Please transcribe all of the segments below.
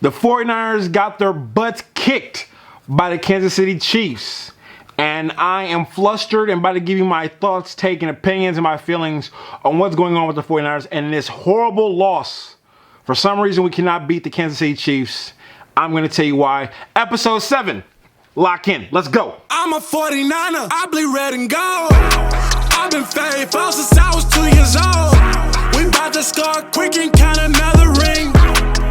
The 49ers got their butts kicked by the Kansas City Chiefs. And I am flustered and about to give you my thoughts, take, and opinions and my feelings on what's going on with the 49ers and this horrible loss. For some reason, we cannot beat the Kansas City Chiefs. I'm going to tell you why. Episode 7. Lock in. Let's go. I'm a 49er. I bleed red and gold. I've been faithful since I was 2 years old. We about to score quick and count another ring.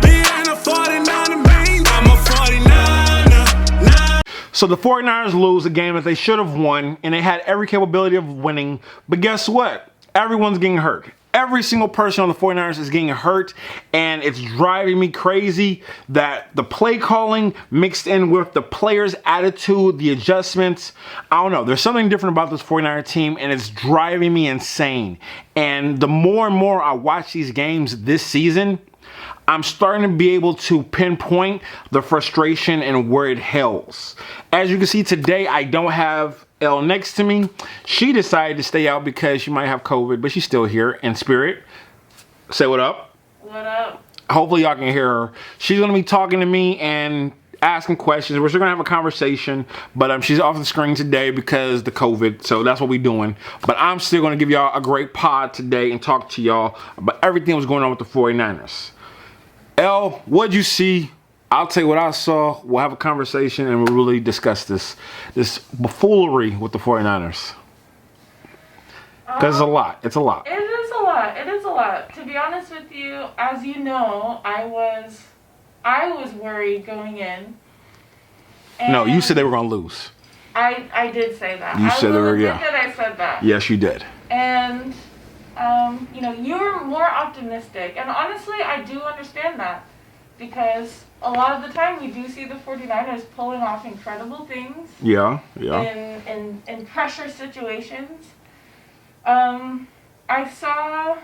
Being a 49er means I'm a 49er. So the 49ers lose a game that they should have won, and they had every capability of winning. But guess what? Everyone's getting hurt. Every single person on the 49ers is getting hurt, and it's driving me crazy that the play calling mixed in with the players' attitude, the adjustments, I don't know. There's something different about this 49er team, and it's driving me insane. And the more and more I watch these games this season, I'm starting to be able to pinpoint the frustration and where it hails. As you can see today, I don't have Elle next to me. She decided to stay out because she might have COVID, but she's still here in spirit. Say what up. What up? Hopefully y'all can hear her. She's going to be talking to me and asking questions. We're still going to have a conversation, but she's off the screen today because the COVID, so that's what we're doing. But I'm still going to give y'all a great pod today and talk to y'all about everything that was going on with the 49ers. Elle, what'd you see? I'll tell you what I saw. We'll have a conversation and we'll really discuss this buffoonery with the 49ers. Because it's a lot. It's a lot. It is a lot. It is a lot. To be honest with you, as you know, I was worried going in. No, you said they were going to lose. I did say that. You said they were, yeah. That I said that. Yes, you did. And, you're more optimistic. And honestly, I do understand that. Because a lot of the time we do see the 49ers pulling off incredible things. Yeah. In pressure situations. I saw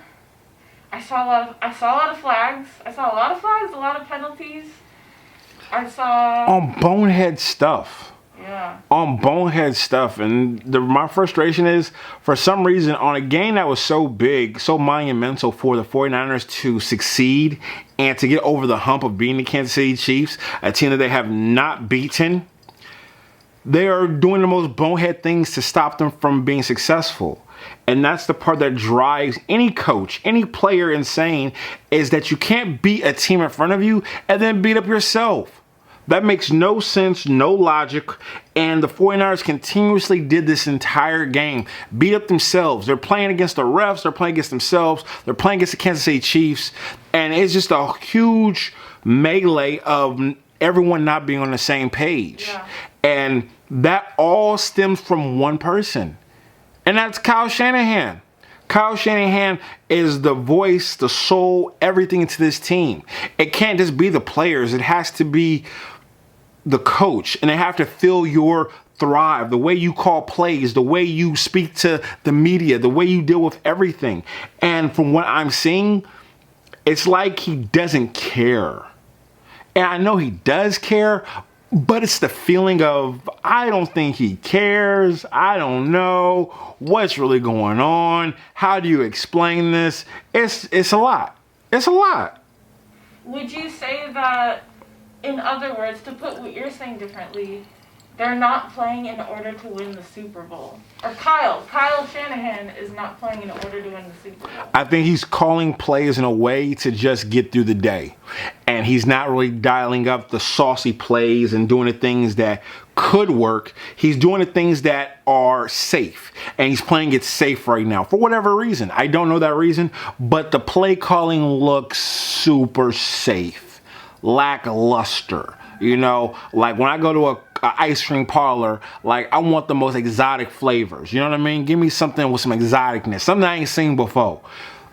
a lot of flags. A lot of penalties. I saw on bonehead stuff. Yeah. On bonehead stuff. And my frustration is, for some reason, on a game that was so big, so monumental for the 49ers to succeed and to get over the hump of beating the Kansas City Chiefs, a team that they have not beaten, they are doing the most bonehead things to stop them from being successful. And that's the part that drives any coach, any player insane, is that you can't beat a team in front of you and then beat up yourself. That makes no sense, no logic, and the 49ers continuously did this entire game. Beat up themselves. They're playing against the refs. They're playing against themselves. They're playing against the Kansas City Chiefs. And it's just a huge melee of everyone not being on the same page. Yeah. And that all stems from one person, and that's Kyle Shanahan. Kyle Shanahan is the voice, the soul, everything to this team. It can't just be the players. It has to be the coach, and they have to feel your thrive, the way you call plays, the way you speak to the media, the way you deal with everything. And from what I'm seeing, it's like he doesn't care. And I know he does care, but it's the feeling of, I don't think he cares. I don't know what's really going on. How do you explain this? It's a lot. It's a lot. Would you say that, in other words, to put what you're saying differently, they're not playing in order to win the Super Bowl? Or Kyle Shanahan is not playing in order to win the Super Bowl? I think he's calling plays in a way to just get through the day. And he's not really dialing up the saucy plays and doing the things that could work. He's doing the things that are safe. And he's playing it safe right now for whatever reason. I don't know that reason, but the play calling looks super safe, lackluster. Like when I go to a ice cream parlor, like I want the most exotic flavors. You know what I mean? Give me something with some exoticness, something I ain't seen before.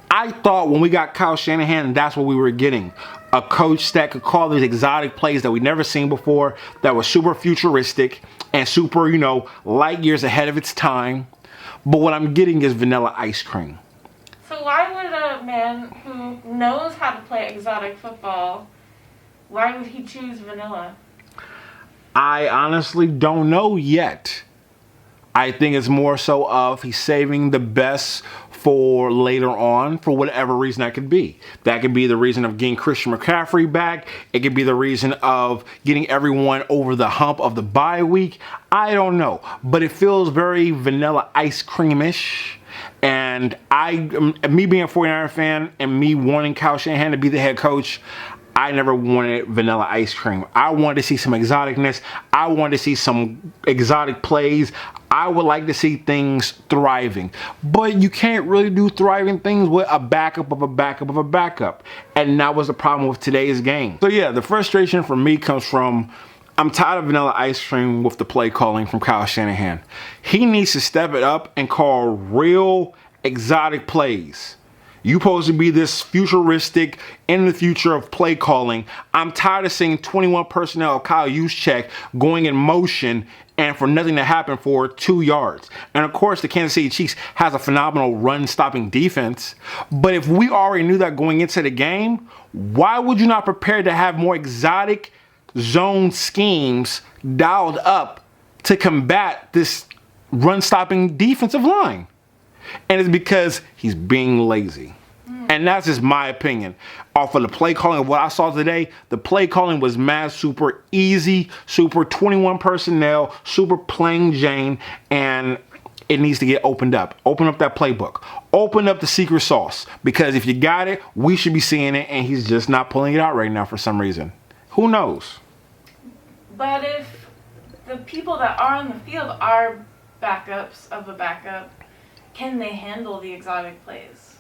I thought when we got Kyle Shanahan, that's what we were getting. A coach that could call these exotic plays that we'd never seen before, that was super futuristic and super, light years ahead of its time. But what I'm getting is vanilla ice cream. So why would a man who knows how to play exotic football, why would he choose vanilla? I honestly don't know yet. I think it's more so of he's saving the best for later on for whatever reason that could be. That could be the reason of getting Christian McCaffrey back. It could be the reason of getting everyone over the hump of the bye week. I don't know, but it feels very vanilla ice creamish. And me being a 49er fan and me wanting Kyle Shanahan to be the head coach, I never wanted vanilla ice cream. I wanted to see some exoticness. I wanted to see some exotic plays. I would like to see things thriving. But you can't really do thriving things with a backup of a backup of a backup. And that was the problem with today's game. So yeah, the frustration for me comes from, I'm tired of vanilla ice cream with the play calling from Kyle Shanahan. He needs to step it up and call real exotic plays. You supposed to be this futuristic in the future of play calling. I'm tired of seeing 21 personnel of Kyle Juszczyk going in motion and for nothing to happen for 2 yards. And of course, the Kansas City Chiefs has a phenomenal run-stopping defense. But if we already knew that going into the game, why would you not prepare to have more exotic zone schemes dialed up to combat this run-stopping defensive line? And it's because he's being lazy. And that's just my opinion. Off of the play calling of what I saw today, the play calling was mad super easy, super 21 personnel, super plain Jane, and it needs to get opened up. Open up that playbook. Open up the secret sauce. Because if you got it, we should be seeing it, and he's just not pulling it out right now for some reason. Who knows? But if the people that are on the field are backups of a backup, can they handle the exotic plays?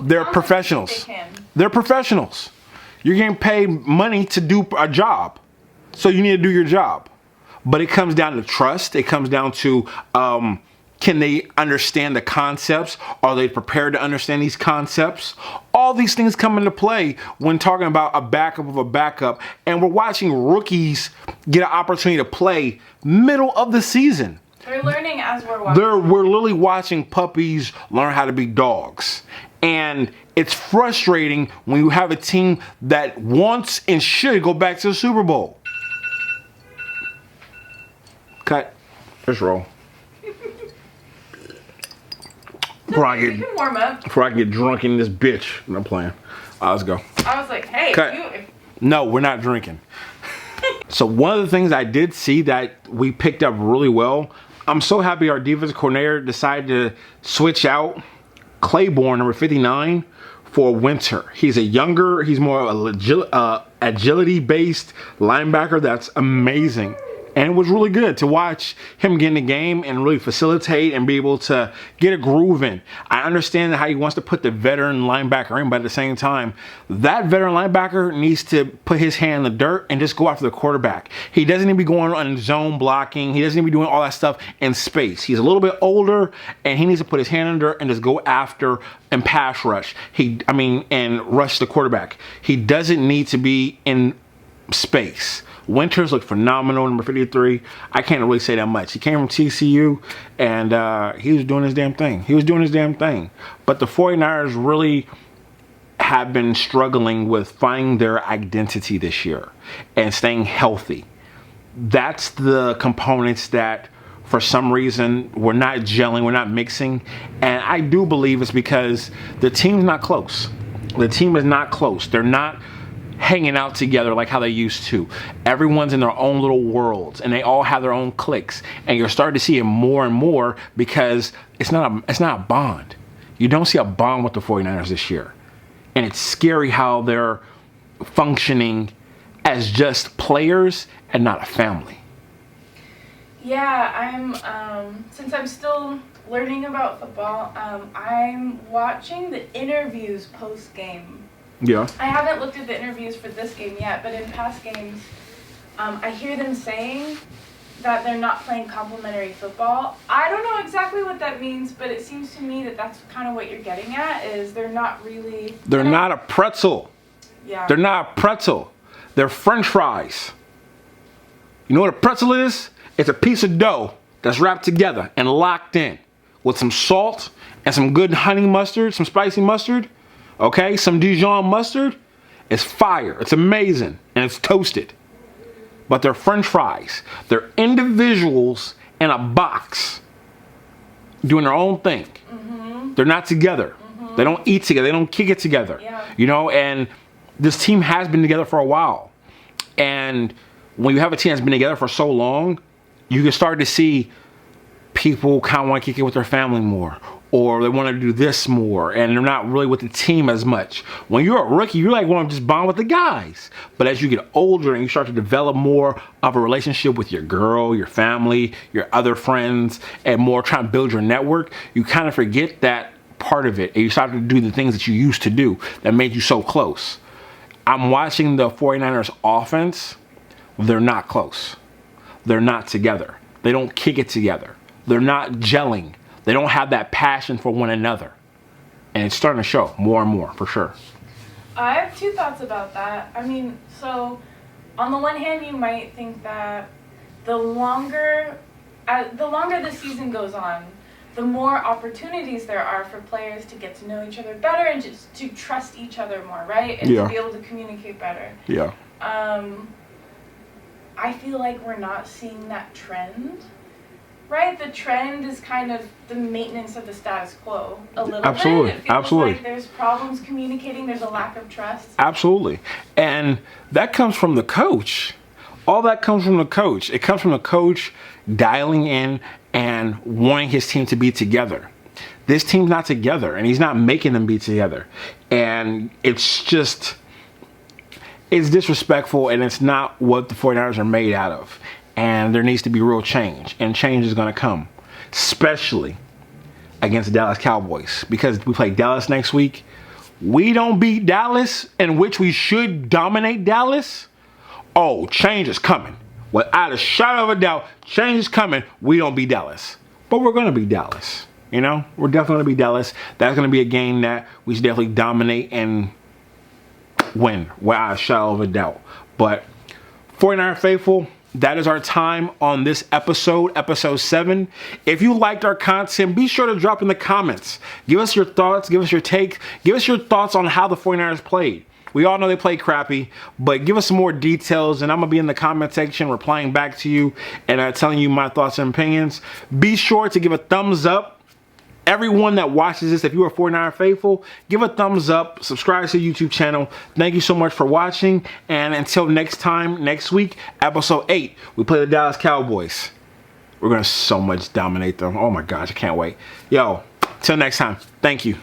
They're professionals. They're professionals. You're getting paid money to do a job. So you need to do your job. But it comes down to trust. It comes down to can they understand the concepts? Are they prepared to understand these concepts? All these things come into play when talking about a backup of a backup. And we're watching rookies get an opportunity to play middle of the season. They're learning as we're watching. We're literally watching puppies learn how to be dogs. And it's frustrating when you have a team that wants and should go back to the Super Bowl. Cut. Let's roll. Before I You can warm up. get drunk in this bitch. I'm playing. Let's go. I was like, hey, Cut. No, we're not drinking. So one of the things I did see that we picked up really well, I'm so happy our defensive coordinator decided to switch out Claiborne, number 59, for Winter. He's more agility-based linebacker that's amazing. And it was really good to watch him get in the game and really facilitate and be able to get a groove in. I understand how he wants to put the veteran linebacker in, but at the same time, that veteran linebacker needs to put his hand in the dirt and just go after the quarterback. He doesn't need to be going on zone blocking. He doesn't need to be doing all that stuff in space. He's a little bit older, and he needs to put his hand in the dirt and just go after and pass rush. And rush the quarterback. He doesn't need to be in space. Winters looked phenomenal, number 53. I can't really say that much. He came from TCU, and he was doing his damn thing. But the 49ers really have been struggling with finding their identity this year and staying healthy. That's the components that, for some reason, we're not gelling, we're not mixing. And I do believe it's because the team's not close. The team is not close. They're not hanging out together like how they used to. Everyone's in their own little worlds, and they all have their own cliques. And you're starting to see it more and more because it's not a bond. You don't see a bond with the 49ers this year. And it's scary how they're functioning as just players and not a family. Yeah, since I'm still learning about football, I'm watching the interviews post-game. Yeah. I haven't looked at the interviews for this game yet, but in past games, I hear them saying that they're not playing complimentary football. I don't know exactly what that means, but it seems to me that that's kind of what you're getting at, is they're not really... They're not a pretzel. Yeah. They're not a pretzel. They're French fries. You know what a pretzel is? It's a piece of dough that's wrapped together and locked in with some salt and some good honey mustard, some spicy mustard. Okay, some Dijon mustard. It's fire. It's amazing. And it's toasted. But they're French fries. They're individuals in a box doing their own thing. Mm-hmm. They're not together. They don't eat together. They don't kick it together. Yeah. You know, and this team has been together for a while. And when you have a team that's been together for so long, you can start to see people kind of want to kick it with their family more, or they want to do this more, and they're not really with the team as much. When you're a rookie, you like want to just bond with the guys. But as you get older and you start to develop more of a relationship with your girl, your family, your other friends, and more trying to build your network, you kind of forget that part of it, and you start to do the things that you used to do that made you so close. I'm watching the 49ers offense. They're not close. They're not together. They don't kick it together. They're not gelling. They don't have that passion for one another. And it's starting to show more and more, for sure. I have two thoughts about that. I mean, so on the one hand, you might think that the longer the season goes on, the more opportunities there are for players to get to know each other better and just to trust each other more, right? And to be able to communicate better. Yeah. I feel like we're not seeing that trend. Right, the trend is kind of the maintenance of the status quo a little bit. It feels like there's problems communicating. There's a lack of trust. Absolutely, and that comes from the coach. All that comes from the coach. It comes from the coach dialing in and wanting his team to be together. This team's not together, and he's not making them be together. And it's disrespectful, and it's not what the 49ers are made out of. And there needs to be real change, and change is going to come, especially against the Dallas Cowboys, because we play Dallas next week. We don't beat Dallas, in which we should dominate Dallas. Oh, change is coming. Without a shadow of a doubt, change is coming. We don't beat Dallas, but we're going to beat Dallas. You know, we're definitely going to beat Dallas. That's going to be a game that we should definitely dominate and win without a shadow of a doubt. But 49er faithful, that is our time on this episode 7. If you liked our content, be sure to drop in the comments. Give us your thoughts, give us your take, give us your thoughts on how the 49ers played. We all know they played crappy, but give us some more details, and I'm going to be in the comment section replying back to you and telling you my thoughts and opinions. Be sure to give a thumbs up. Everyone that watches this, if you are 49er faithful, give a thumbs up, subscribe to the YouTube channel. Thank you so much for watching, and until next time, next week, episode 8, we play the Dallas Cowboys. We're going to so much dominate them. Oh my gosh, I can't wait. Yo, till next time, thank you.